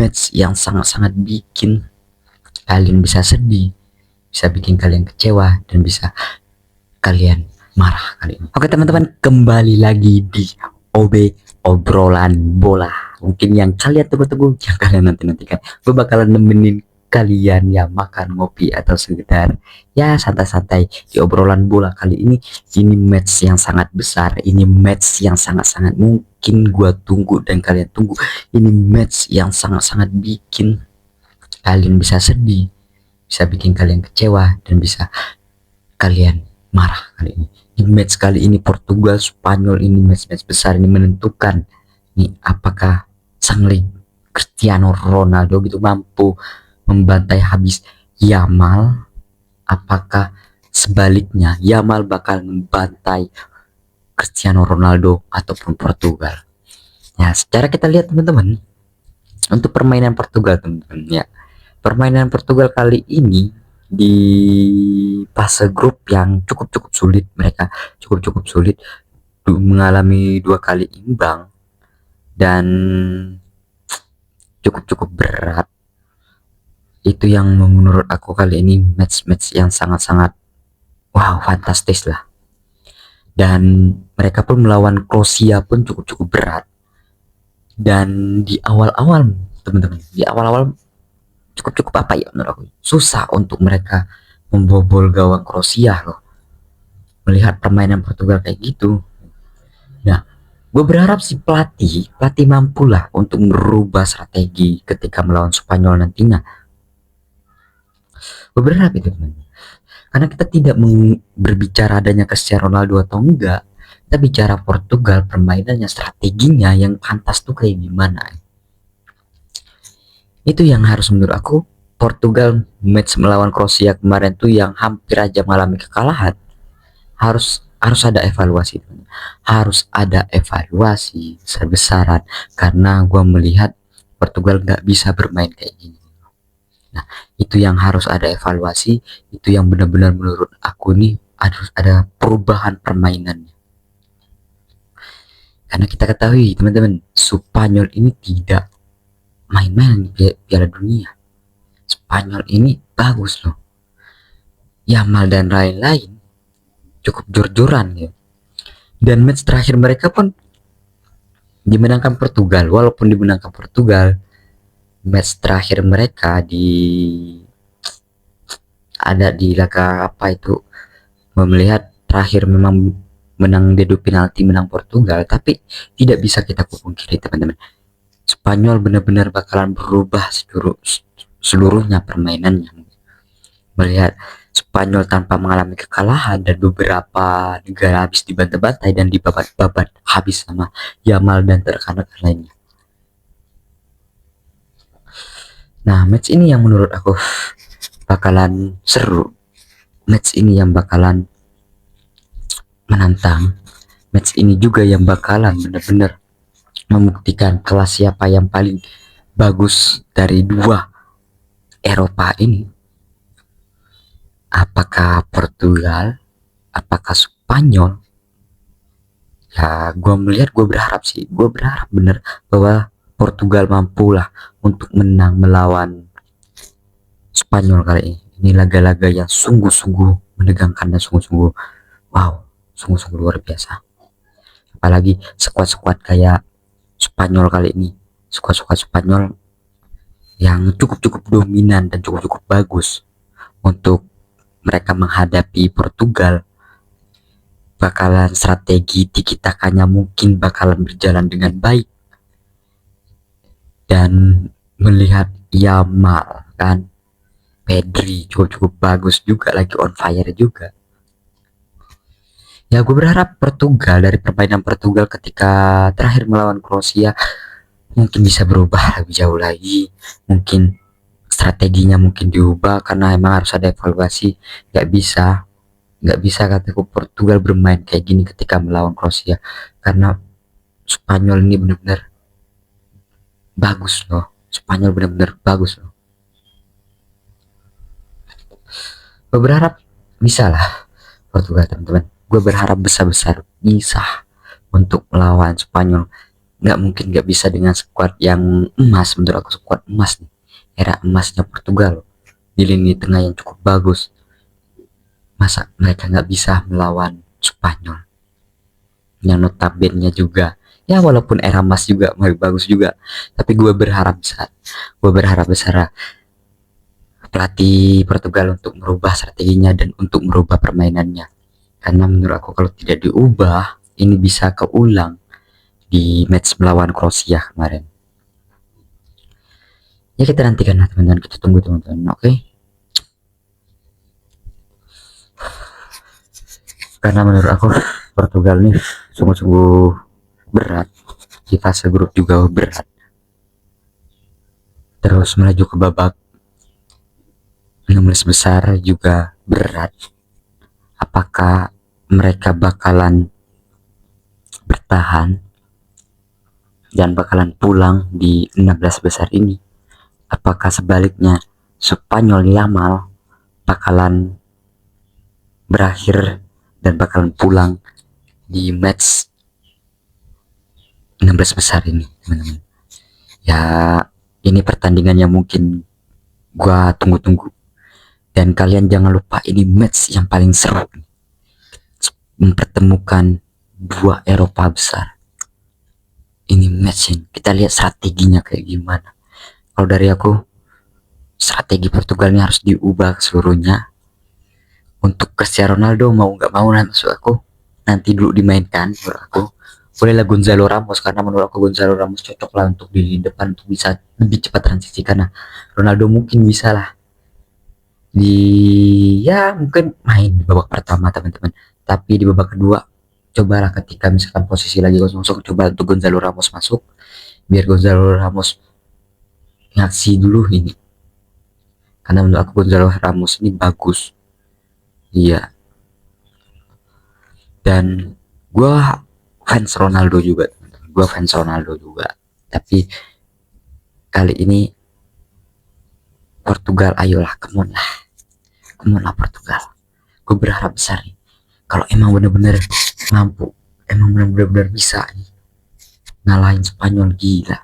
match yang sangat-sangat bikin kalian bisa sedih, bisa bikin kalian kecewa, dan bisa kalian marah kali ini. Oke teman-teman, kembali lagi di OB obrolan bola. Mungkin yang kalian tunggu-tunggu, yang kalian nanti-nantikan. Gue bakalan nemenin kalian ya makan ngopi atau sekedar ya santai-santai di obrolan bola kali ini. Ini match yang sangat besar, ini match yang sangat-sangat mungkin gue tunggu dan kalian tunggu. Ini match yang sangat-sangat bikin kalian bisa sedih, bisa bikin kalian kecewa, dan bisa kalian marah kali ini. Di match kali ini Portugal Spanyol, ini match besar, ini menentukan nih apakah sang Cristiano Ronaldo gitu mampu membantai habis Yamal, apakah sebaliknya Yamal bakal membantai Cristiano Ronaldo ataupun Portugal. Ya, secara kita lihat teman-teman, untuk permainan Portugal teman-teman ya, permainan Portugal kali ini di fase grup yang cukup sulit, mereka cukup sulit mengalami 2 kali imbang dan cukup berat. Itu yang menurut aku kali ini match yang sangat wow, fantastis lah. Dan mereka pun melawan Kroasia pun cukup berat. Dan di awal-awal teman-teman, di awal-awal cukup apa ya menurut aku, susah untuk mereka membobol gawang Kroasia loh. Melihat permainan Portugal kayak gitu. Nah, gue berharap si pelatih mampulah untuk merubah strategi ketika melawan Spanyol nantinya. Gue berharap itu teman. Karena kita tidak berbicara adanya Cristiano Ronaldo atau enggak, kita bicara Portugal, permainannya, strateginya yang pantas tuh kayak gimana. Itu yang harus menurut aku. Portugal match melawan Kroasia kemarin tuh yang hampir aja mengalami kekalahan, harus ada evaluasi, harus ada evaluasi besar-besaran, karena gue melihat Portugal nggak bisa bermain kayak gini. Nah, itu yang harus ada evaluasi, itu yang benar-benar menurut aku nih harus ada perubahan permainannya. Karena kita ketahui teman-teman, Spanyol ini tidak main-main di Piala Dunia. Spanyol ini bagus loh. Yamal dan lain-lain cukup jor-joran ya. Dan match terakhir mereka pun dimenangkan Portugal. Walaupun dimenangkan Portugal, match terakhir mereka ada di laga apa itu, melihat terakhir memang menang dedu penalti, menang Portugal, tapi tidak bisa kita pungkiri teman-teman, Spanyol benar-benar bakalan berubah seluruhnya permainannya. Melihat Spanyol tanpa mengalami kekalahan dan beberapa negara habis dibantai-bantai dan dibabat-babat habis sama Yamal dan rekan-rekan lainnya. Nah, match ini yang menurut aku bakalan seru, match ini yang bakalan menantang, match ini juga yang bakalan benar-benar membuktikan kelas siapa yang paling bagus dari dua Eropa ini. Apakah Portugal, apakah Spanyol? Ya, gue berharap bener bahwa Portugal mampulah untuk menang melawan Spanyol kali ini. Ini laga-laga yang sungguh-sungguh menegangkan dan sungguh-sungguh wow, sungguh-sungguh luar biasa. Apalagi skuad-skuad kayak Spanyol kali ini, skuad-skuad Spanyol yang cukup dominan dan cukup bagus untuk mereka menghadapi Portugal. Bakalan strategi tiki-takanya mungkin bakalan berjalan dengan baik. Dan melihat Yamal kan, Pedri cukup bagus juga, lagi on fire juga. Ya, gue berharap Portugal, dari permainan Portugal ketika terakhir melawan Kroasia, mungkin bisa berubah lebih jauh lagi. Mungkin strateginya mungkin diubah, karena emang harus ada evaluasi. Nggak bisa kataku Portugal bermain kayak gini ketika melawan Kroasia, karena Spanyol ini benar-benar bagus loh. Spanyol benar-benar bagus loh. Gue berharap bisa lah Portugal teman-teman. Gue berharap besar-besar bisa untuk melawan Spanyol. nggak mungkin nggak bisa dengan skuad yang emas. Menurut aku skuad emas nih, era emasnya Portugal di lini tengah yang cukup bagus. Masa mereka nggak bisa melawan Spanyol yang notabene juga ya, walaupun era emas juga masih bagus juga, tapi gue berharap besar pelatih Portugal untuk merubah strateginya dan untuk merubah permainannya, karena menurut aku kalau tidak diubah ini bisa keulang di match melawan Kroasia kemarin. Ya kita nantikan lah teman-teman, kita tunggu teman-teman, oke? Karena menurut aku Portugal nih sungguh-sungguh berat, di fase grup juga berat, terus melaju ke babak 16 besar juga berat. Apakah mereka bakalan bertahan dan bakalan pulang di 16 besar ini? Apakah sebaliknya Spanyol Yamal bakalan berakhir dan bakalan pulang di match 16 besar ini, teman-teman? Ya, ini pertandingan yang mungkin gua tunggu-tunggu. Dan kalian jangan lupa ini match yang paling seru, mempertemukan dua Eropa besar. Ini match yang kita lihat strateginya kayak gimana. Kalau dari aku, strategi Portugal ini harus diubah seluruhnya. Untuk Cristiano Ronaldo mau nggak mau masuk aku nanti dulu dimainkan, menurut aku bolehlah Gonzalo Ramos, karena menurut aku Gonzalo Ramos cocok lah untuk di depan untuk bisa lebih cepat transisi, karena Ronaldo mungkin bisa lah ya mungkin main di babak pertama teman-teman, tapi di babak kedua cobalah ketika misalkan posisi lagi kosong, coba untuk Gonzalo Ramos masuk, biar Gonzalo Ramos ngasih dulu ini, karena menurut aku Gonzalo Ramos ini bagus. Iya, dan gue fans Ronaldo juga, gue fans Ronaldo juga, tapi kali ini Portugal, ayolah, come on lah Portugal. Gue berharap besar nih, kalau emang bener-bener mampu, emang bener-bener bisa nih ngalahin Spanyol. Gila,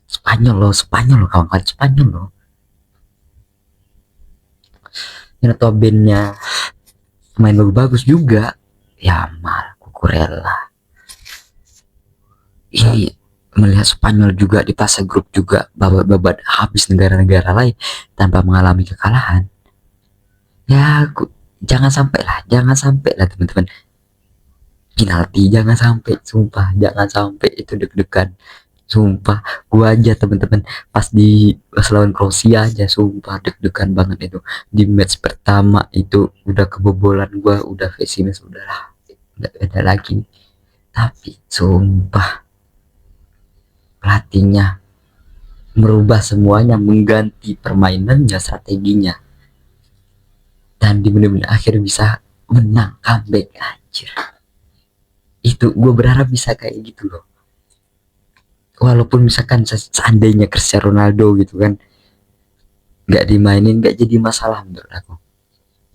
Spanyol loh kawan-kawan, Spanyol loh. Ini notabene main bagus juga, Yamal, Cucurella. Ini melihat Spanyol juga di fase grup juga babat habis negara-negara lain tanpa mengalami kekalahan. Ya jangan sampai lah teman-teman, penalti jangan sampai, sumpah jangan sampai, itu deg-degan sumpah. Gua aja teman-teman pas lawan Kroasia aja sumpah deg-degan banget itu. Di match pertama itu udah kebobolan, gua udah pesimis, udahlah nggak ada lagi. Tapi sumpah pelatihnya merubah semuanya, mengganti permainannya, strateginya, dan di menit-menit akhir bisa menang, comeback, anjir. Itu gue berharap bisa kayak gitu loh, walaupun misalkan seandainya Cristiano Ronaldo gitu kan nggak dimainin, nggak jadi masalah menurut aku.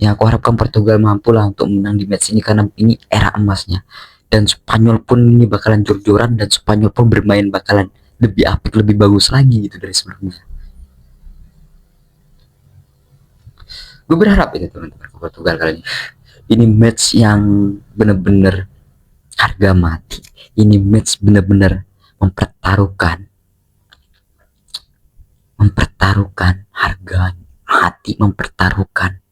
Yang aku harapkan Portugal mampu lah untuk menang di match ini, karena ini era emasnya, dan Spanyol pun ini bakalan jor-joran, dan Spanyol pun bermain bakalan lebih apik, lebih bagus lagi gitu dari sebelumnya. Gue berharap itu teman-teman ke Portugal kali ini. Ini match yang bener-bener harga mati. Ini match bener-bener mempertaruhkan harga mati, mempertaruhkan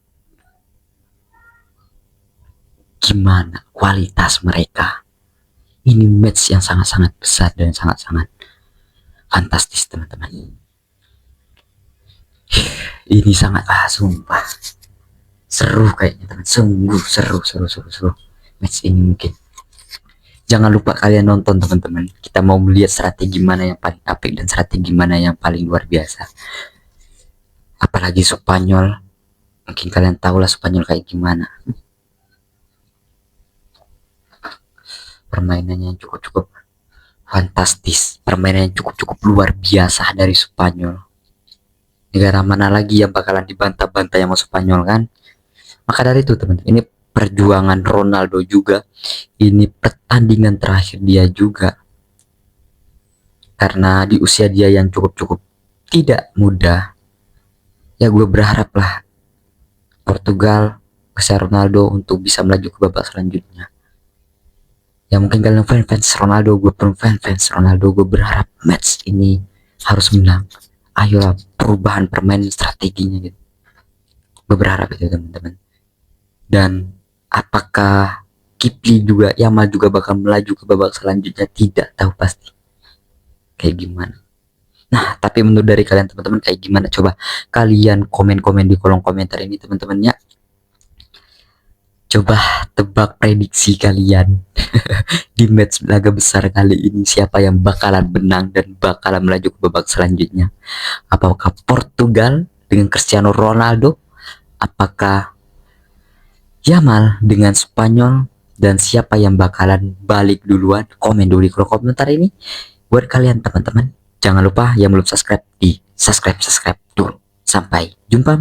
gimana kualitas mereka. Ini match yang sangat-sangat besar dan sangat-sangat fantastis teman-teman. Ini sangat sumpah seru kayaknya teman, sungguh seru match ini. Mungkin jangan lupa kalian nonton teman-teman, kita mau melihat strategi mana yang paling apik dan strategi mana yang paling luar biasa. Apalagi Spanyol, mungkin kalian tahu lah Spanyol kayak gimana, permainannya cukup fantastis, permainannya cukup luar biasa dari Spanyol. Negara mana lagi yang bakalan dibantah-bantah yang mau Spanyol kan? Maka dari itu teman, ini perjuangan Ronaldo juga, ini pertandingan terakhir dia juga. karena di usia dia yang cukup tidak muda, ya gue berharap lah Portugal Cristiano Ronaldo untuk bisa melaju ke babak selanjutnya. Ya mungkin kalian fans Ronaldo, gue pun fans Ronaldo, gue berharap match ini harus menang. Ayolah, perubahan permainan strateginya gitu. Gue berharap itu teman-teman. Dan apakah Kipli juga, Yamal juga bakal melaju ke babak selanjutnya, tidak tahu pasti kayak gimana. Nah, tapi menurut dari kalian teman-teman kayak gimana? Coba kalian komen-komen di kolom komentar ini teman-temannya. Coba tebak prediksi kalian di match laga besar kali ini, siapa yang bakalan menang dan bakalan melaju ke babak selanjutnya. Apakah Portugal dengan Cristiano Ronaldo? Apakah Yamal dengan Spanyol? Dan siapa yang bakalan balik duluan? Komen dulu di kolom komentar ini. Buat kalian teman-teman, jangan lupa yang belum subscribe di subscribe dulu. Sampai jumpa.